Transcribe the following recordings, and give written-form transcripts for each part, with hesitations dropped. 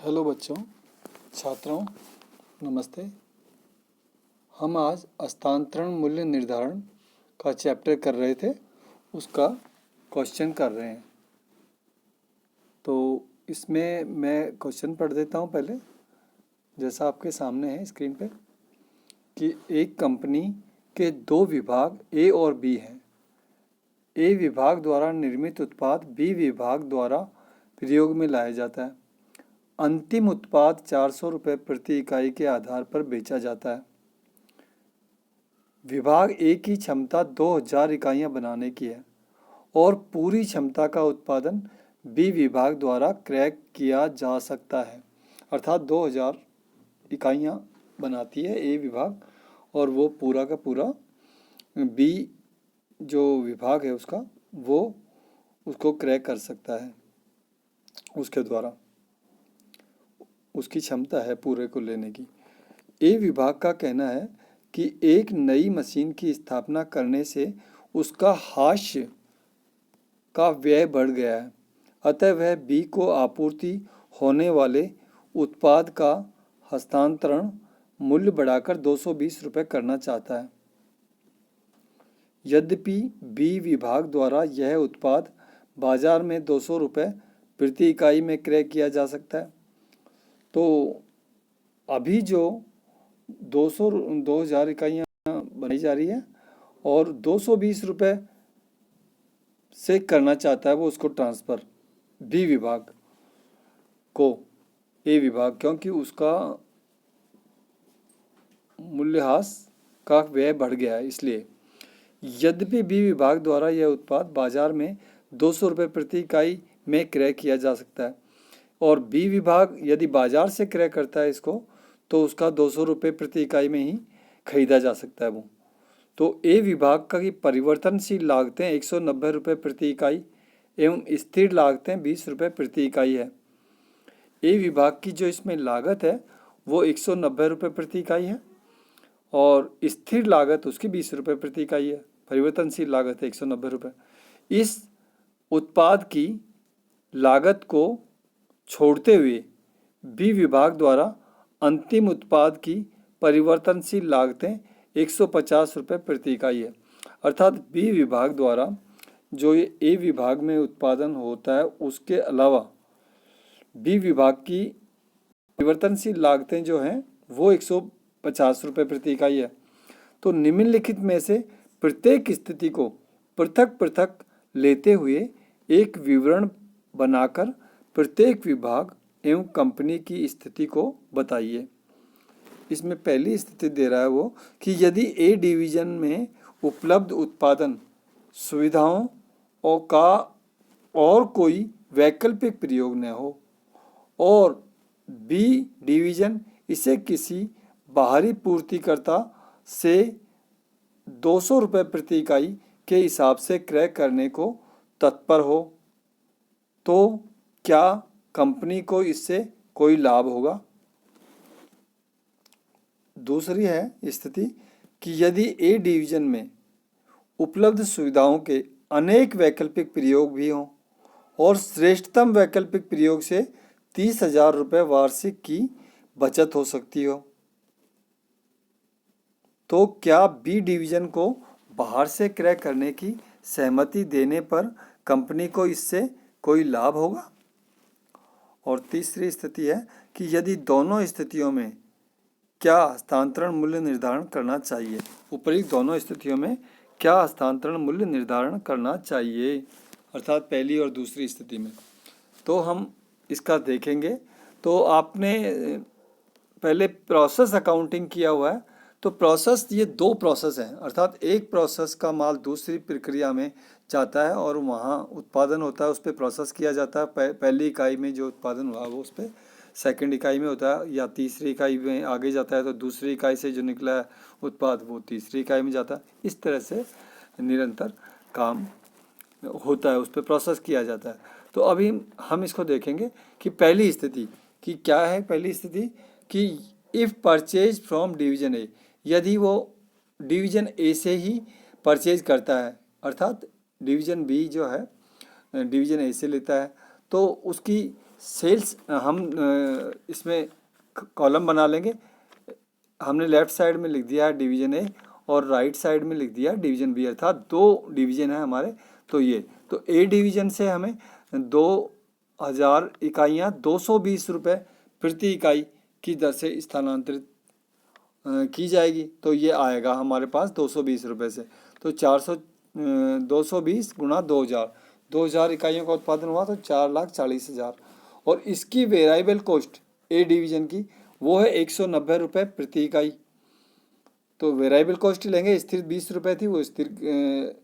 Hello बच्चों, छात्रों, नमस्ते। हम आज हस्तांतरण मूल्य निर्धारण का चैप्टर कर रहे थे, उसका क्वेश्चन कर रहे हैं। तो इसमें मैं क्वेश्चन पढ़ देता हूँ पहले, जैसा आपके सामने है स्क्रीन पे, कि एक कंपनी के दो विभाग ए और बी हैं। ए विभाग द्वारा निर्मित उत्पाद बी विभाग द्वारा प्रयोग में लाया जाता है। अंतिम उत्पाद 400 रुपये प्रति इकाई के आधार पर बेचा जाता है। विभाग ए की क्षमता 2000 इकाइयाँ बनाने की है और पूरी क्षमता का उत्पादन बी विभाग द्वारा क्रय किया जा सकता है। अर्थात 2000 इकाइयाँ बनाती है ए विभाग और वो पूरा का पूरा बी जो विभाग है उसका वो उसको क्रय कर सकता है, उसके द्वारा उसकी क्षमता है पूरे को लेने की। ए विभाग का कहना है कि एक नई मशीन की स्थापना करने से उसका हास्य का व्यय बढ़ गया है, अतः वह बी को आपूर्ति होने वाले उत्पाद का हस्तांतरण मूल्य बढ़ाकर 220 रुपये करना चाहता है। यद्यपि बी विभाग द्वारा यह उत्पाद बाजार में 200 रुपये प्रति इकाई में क्रय किया जा सकता है। तो अभी जो 2000 इकाइयाँ बनाई जा रही है और 220 रुपये से करना चाहता है वो उसको ट्रांसफ़र बी विभाग को ए विभाग, क्योंकि उसका मूल्यह्रास का व्यय बढ़ गया है इसलिए। यद्यपि बी विभाग द्वारा यह उत्पाद बाजार में 200 रुपये प्रति इकाई में क्रय किया जा सकता है और बी विभाग यदि बाजार से क्रय करता है इसको तो उसका 200 रुपये प्रति इकाई में ही खरीदा जा सकता है वो। तो ए विभाग का की परिवर्तनशील लागतें 190 रुपये प्रति इकाई एवं स्थिर लागतें 20 रुपये प्रति इकाई है। ए विभाग की जो इसमें लागत है वो 190 रुपये प्रति इकाई है और स्थिर लागत उसकी 20 रुपये प्रति इकाई है। परिवर्तनशील लागत है 190 रुपये। इस उत्पाद की लागत को छोड़ते हुए बी विभाग द्वारा अंतिम उत्पाद की परिवर्तनशील लागतें 150 रुपये प्रति इकाई है। अर्थात बी विभाग द्वारा जो ये ए विभाग में उत्पादन होता है उसके अलावा बी विभाग की परिवर्तनशील लागतें जो हैं वो 150 रुपये प्रति इकाई है। तो निम्नलिखित में से प्रत्येक स्थिति को पृथक पृथक लेते हुए एक विवरण बनाकर प्रत्येक विभाग एवं कंपनी की स्थिति को बताइए। इसमें पहली स्थिति दे रहा है वो कि यदि ए डिवीजन में उपलब्ध उत्पादन सुविधाओं और का और कोई वैकल्पिक प्रयोग न हो और बी डिवीजन इसे किसी बाहरी पूर्तिकर्ता से 200 रुपये प्रति इकाई के हिसाब से क्रय करने को तत्पर हो, तो क्या कंपनी को इससे कोई लाभ होगा। दूसरी है स्थिति कि यदि ए डिवीजन में उपलब्ध सुविधाओं के अनेक वैकल्पिक प्रयोग भी हों और श्रेष्ठतम वैकल्पिक प्रयोग से 30,000 रुपये वार्षिक की बचत हो सकती हो, तो क्या बी डिवीजन को बाहर से क्रय करने की सहमति देने पर कंपनी को इससे कोई लाभ होगा। और तीसरी स्थिति है कि यदि दोनों स्थितियों में क्या हस्तांतरण मूल्य निर्धारण करना चाहिए। उपरोक्त दोनों स्थितियों में क्या हस्तांतरण मूल्य निर्धारण करना चाहिए, अर्थात पहली और दूसरी स्थिति में। तो हम इसका देखेंगे। तो आपने पहले प्रोसेस अकाउंटिंग किया हुआ है, तो प्रोसेस ये दो प्रोसेस हैं, अर्थात एक प्रोसेस का माल दूसरी प्रक्रिया में जाता है और वहाँ उत्पादन होता है, उस पर प्रोसेस किया जाता है। पहली इकाई में जो उत्पादन हुआ वो उस पर सेकेंड इकाई में होता है, या तीसरी इकाई में आगे जाता है तो दूसरी इकाई से जो निकला है उत्पाद वो तीसरी इकाई में जाता है। इस तरह से निरंतर काम होता है, उस पर प्रोसेस किया जाता है। तो अभी हम इसको देखेंगे कि पहली स्थिति कि क्या है। पहली स्थिति कि इफ़ परचेज फ्रॉम डिवीजन ए, यदि वो डिवीजन ए से ही परचेज करता है, अर्थात डिवीजन बी जो है डिवीजन ए से लेता है, तो उसकी सेल्स हम इसमें कॉलम बना लेंगे। हमने लेफ्ट साइड में लिख दिया है डिवीजन ए और राइट साइड में लिख दिया डिवीजन बी, अर्थात 2 डिवीजन है हमारे। तो ये तो ए डिवीजन से हमें 2000 इकाइयाँ 220 रुपये प्रति इकाई की दर से स्थानांतरित की जाएगी। तो ये आएगा हमारे पास 220 रुपये से। तो 220 गुणा 2000 इकाइयों का उत्पादन हुआ तो 4,40,000। और इसकी वेरिएबल कॉस्ट ए डिवीजन की वो है 190 रुपये प्रति इकाई। तो वेरिएबल कॉस्ट ही लेंगे, स्थिर 20 रुपये थी, वो स्थिर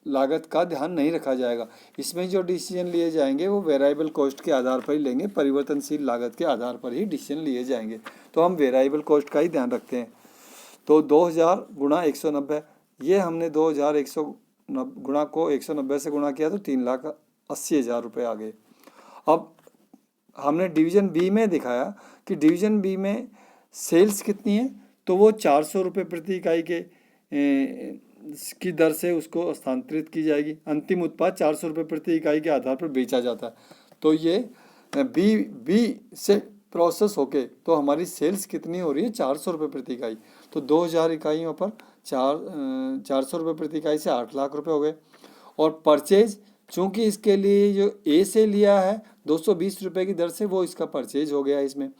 लागत का ध्यान नहीं रखा जाएगा। इसमें जो डिसीजन लिए जाएंगे वो वेरिएबल कॉस्ट के आधार पर ही लेंगे, परिवर्तनशील लागत के आधार पर ही डिसीजन लिए जाएंगे। तो हम वेरिएबल कॉस्ट का ही ध्यान रखते हैं। तो 2000 गुणा 190, ये हमने 2100 गुणा को 190 से गुणा किया तो 3,80,000 रुपये आ गए। अब हमने डिवीजन बी में दिखाया कि डिवीजन बी में सेल्स कितनी है, तो वो 400 रुपये प्रति इकाई की दर से उसको स्थानांतरित की जाएगी। अंतिम उत्पाद 400 रुपये प्रति इकाई के आधार पर बेचा जाता है। तो ये बी से प्रोसेस होके तो हमारी सेल्स कितनी हो रही है, 400 रुपये प्रति इकाई। तो 2000 इकाइयों पर 400 रुपये प्रति इकाई से 8 लाख रुपये हो गए। और परचेज, चूँकि इसके लिए जो ए से लिया है 220 रुपये की दर से, वो इसका परचेज हो गया इसमें।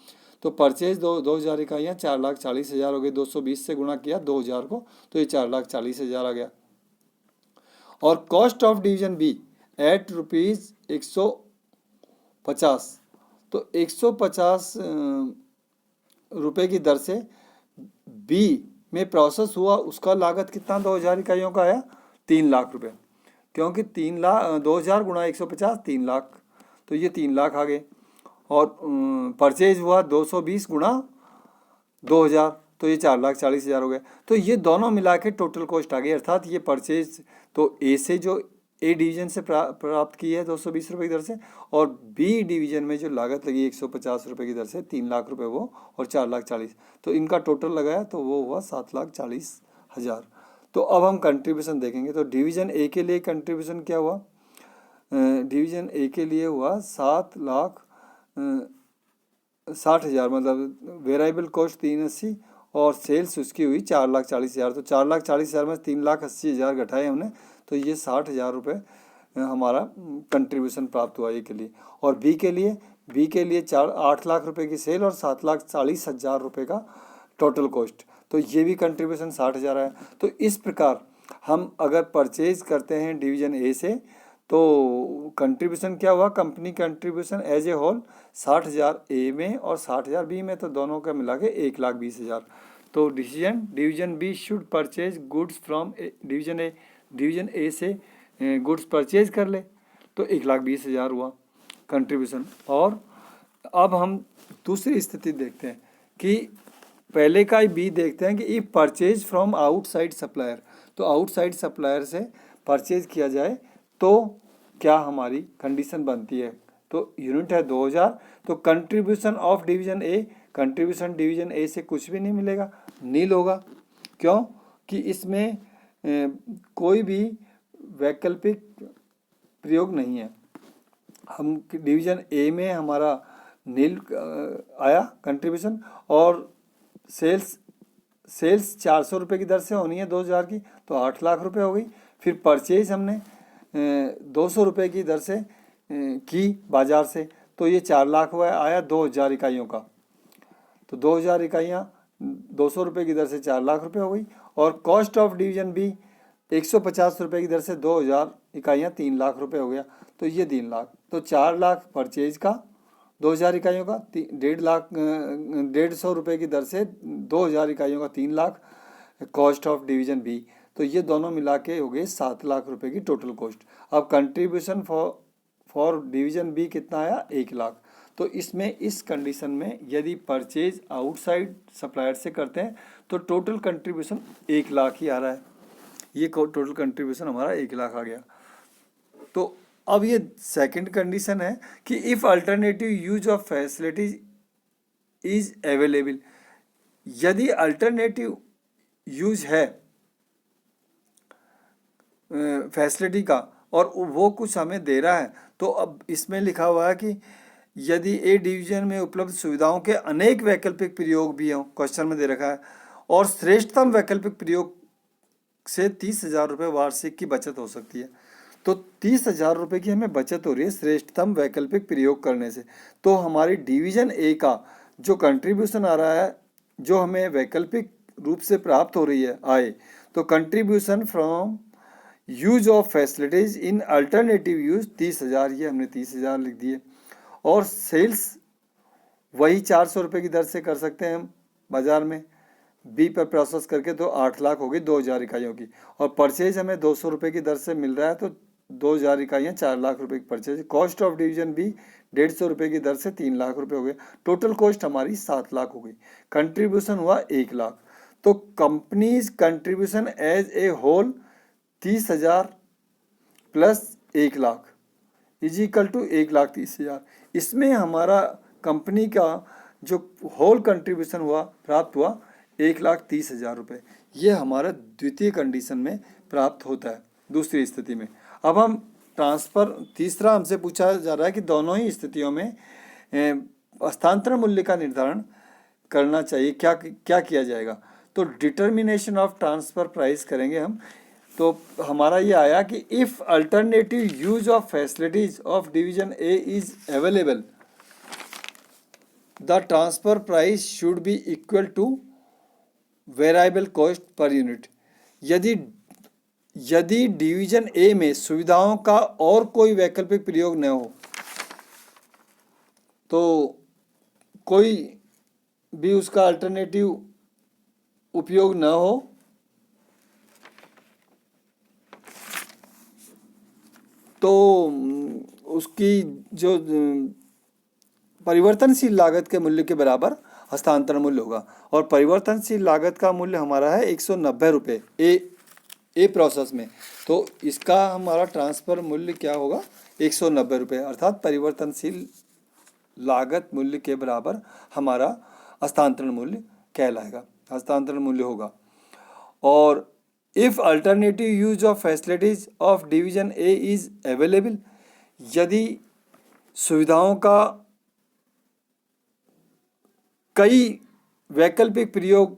तो परचेज 2000 इकाइयाँ 4,40,000 हो गई। 220 से गुणा किया 2000 को तो ये 4,40,000 आ गया। और cost of division B at ₹150, तो 150 रुपये की दर से बी में प्रोसेस हुआ, उसका लागत कितना 2000 इकाइयों का आया 3 लाख रुपये, क्योंकि 2000 गुणा 150 3 लाख, तो ये 3 लाख आ गए। और परचेज हुआ 220 गुणा 2000, तो ये 4,40,000 हो गए। तो ये दोनों मिला के टोटल कॉस्ट आ गई, अर्थात ये परचेज तो ए से जो ए डिवीजन से प्राप्त की है 220 रुपये की दर से, और बी डिवीजन में जो लागत लगी 150 रुपये की दर से 3 लाख रुपये वो, और 4,40,000, तो इनका टोटल लगाया तो वो हुआ 7,40,000। तो अब हम कंट्रीब्यूशन देखेंगे। तो डिवीजन ए के लिए कंट्रीब्यूशन क्या हुआ, डिवीजन ए के लिए हुआ 7,60,000, मतलब वेरिएबल कॉस्ट 380 और सेल्स उसकी हुई 4,40,000। तो 4,40,000 में 3,80,000 घटाए हमने, तो ये 60,000 रुपये हमारा कंट्रीब्यूशन प्राप्त हुआ ए के लिए। और बी के लिए 8 लाख रुपये की सेल और 7,40,000 रुपये का टोटल कॉस्ट, तो ये भी कंट्रीब्यूशन 60,000 है। तो इस प्रकार हम अगर परचेज करते हैं डिवीजन ए से, तो कंट्रीब्यूशन क्या हुआ, company contribution as a whole 60,000 A में और 60,000 बी में, तो दोनों का मिला के 1,20,000। तो division B should purchase goods from division A, division A से गुड्स परचेज कर ले, तो 1,20,000 हुआ कंट्रीब्यूशन। और अब हम दूसरी स्थिति देखते हैं कि पहले का ही बी देखते हैं कि ई परचेज फ्रॉम आउटसाइड सप्लायर, तो आउटसाइड सप्लायर से परचेज किया जाए तो क्या हमारी कंडीशन बनती है। तो यूनिट है 2000, तो contribution of division A, contribution division A से कुछ भी नहीं मिलेगा, नील होगा। क्यों कि इसमें कोई भी वैकल्पिक प्रयोग नहीं है। हम डिवीजन ए में हमारा नील आया कंट्रीब्यूशन, और सेल्स 400 रुपये की दर से होनी है 2000 की, तो 8 लाख रुपये हो गई। फिर परचेज हमने 200 रुपये की दर से की बाजार से, तो ये 4 लाख हुआ आया 2000 इकाइयों का। तो 2000 इकाइयाँ 200 रुपये की दर से 4 लाख रुपये हो गई। और कॉस्ट ऑफ डिवीजन बी 150 रुपये की दर से 2000 इकाइयाँ 3 लाख रुपये हो गया, तो ये 3 लाख। तो 4 लाख परचेज का 2000 इकाइयों का, 1,50 रुपये की दर से 2000 इकाइयों का 3 lakh cost of division B, तो ये दोनों मिला के हो गए 7 लाख रुपए की टोटल कॉस्ट। अब कंट्रीब्यूशन फॉर डिवीजन बी कितना आया 1 लाख। तो इसमें इस कंडीशन में यदि परचेज आउटसाइड सप्लायर से करते हैं तो टोटल कंट्रीब्यूशन 1 लाख ही आ रहा है, ये टोटल कंट्रीब्यूशन हमारा 1 लाख आ गया। तो अब ये सेकंड कंडीशन है कि if alternative use of facilities is available, यदि अल्टरनेटिव यूज है फैसिलिटी का और वो कुछ हमें दे रहा है, तो अब इसमें लिखा हुआ है कि यदि ए डिवीजन में उपलब्ध सुविधाओं के अनेक वैकल्पिक प्रयोग भी हों, क्वेश्चन में दे रखा है, और श्रेष्ठतम वैकल्पिक प्रयोग से 30,000 रुपये वार्षिक की बचत हो सकती है। तो 30,000 रुपये की हमें बचत हो रही है श्रेष्ठतम वैकल्पिक प्रयोग करने से। तो हमारी डिवीजन ए का जो कंट्रीब्यूशन आ रहा है, जो हमें वैकल्पिक रूप से प्राप्त हो रही है आय, तो contribution from use of facilities in alternative use 30,000, ये हमने 30,000 लिख दिए। और सेल्स वही 400 रुपये की दर से कर सकते हैं हम बाजार में, बी पर प्रोसेस करके, तो 8 लाख हो गई 2,000 इकाइयों की। और परचेज हमें 200 रुपये की दर से मिल रहा है, तो 2,000 इकाइयाँ 4 लाख रुपये की purchase. Cost of division B 150 रुपये की दर से 3 लाख रुपये हो गए। टोटल कॉस्ट हमारी 7 लाख हो गई। कंट्रीब्यूशन हुआ 1 लाख। तो company's contribution as a whole 30,000 plus 1 lakh is equal to 1,30,000। इसमें हमारा कंपनी का जो होल कंट्रीब्यूशन हुआ, प्राप्त हुआ 1,30,000 रुपये। ये हमारा द्वितीय कंडीशन में प्राप्त होता है, दूसरी स्थिति में। अब हम ट्रांसफर, तीसरा हमसे पूछा जा रहा है कि दोनों ही स्थितियों में हस्तांतरण मूल्य का निर्धारण करना चाहिए, क्या क्या किया जाएगा। तो डिटर्मिनेशन ऑफ ट्रांसफर प्राइस करेंगे हम। तो हमारा ये आया कि if alternative use of facilities of division A is available, the transfer price should be equal two variable cost per unit. यदि डिवीजन ए में सुविधाओं का और कोई वैकल्पिक प्रयोग न हो, तो कोई भी उसका अल्टरनेटिव उपयोग न हो, तो उसकी जो परिवर्तनशील लागत के मूल्य के बराबर हस्तांतरण मूल्य होगा। और परिवर्तनशील लागत का मूल्य हमारा है 190 रुपये ए प्रोसेस में। तो इसका हमारा ट्रांसफर मूल्य क्या होगा, 190 रुपये, अर्थात परिवर्तनशील लागत मूल्य के बराबर हमारा हस्तांतरण मूल्य कहलाएगा, हस्तांतरण मूल्य होगा। और if alternative use of facilities of division A is available, यदि सुविधाओं का कई वैकल्पिक प्रयोग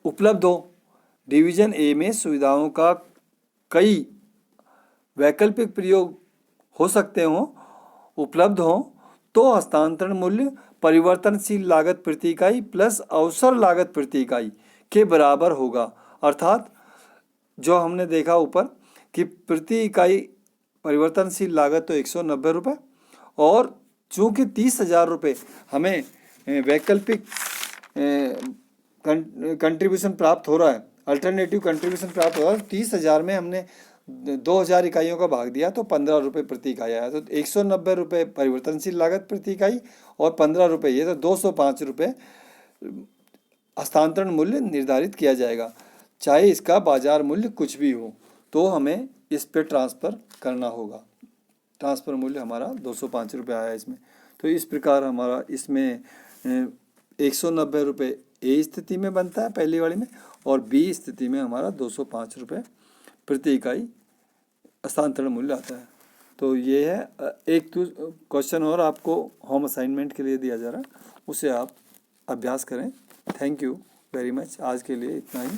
उपलब्ध हो, डिवीजन ए में सुविधाओं का कई वैकल्पिक प्रयोग हो सकते हों, उपलब्ध हों, तो हस्तांतरण मूल्य परिवर्तनशील लागत प्रति इकाई प्लस अवसर लागत प्रति इकाई के बराबर होगा। अर्थात जो हमने देखा ऊपर कि प्रति इकाई परिवर्तनशील लागत तो 190 रुपये, और चूँकि 30,000 रुपये हमें वैकल्पिक कंट्रीब्यूशन प्राप्त हो रहा है, अल्टरनेटिव कंट्रीब्यूशन प्राप्त हो रहा है, 30,000 में हमने 2,000 इकाइयों का भाग दिया, तो 15 रुपये प्रति इकाई आया। तो 190 रुपये परिवर्तनशील लागत प्रति इकाई और 15 रुपये ये, तो 205 रुपये हस्तांतरण मूल्य निर्धारित किया जाएगा, चाहे इसका बाजार मूल्य कुछ भी हो, तो हमें इस पे ट्रांसफ़र करना होगा। ट्रांसफ़र मूल्य हमारा 205 रुपये आया इसमें। तो इस प्रकार हमारा इसमें 190 रुपये ए स्थिति में बनता है पहली वाली में, और बी स्थिति में हमारा 205 रुपये प्रति इकाई हस्तांतरण मूल्य आता है। तो ये है एक क्वेश्चन और आपको होम असाइनमेंट के लिए दिया जा रहा है, उसे आप अभ्यास करें। Thank you very much. आज के लिए इतना ही।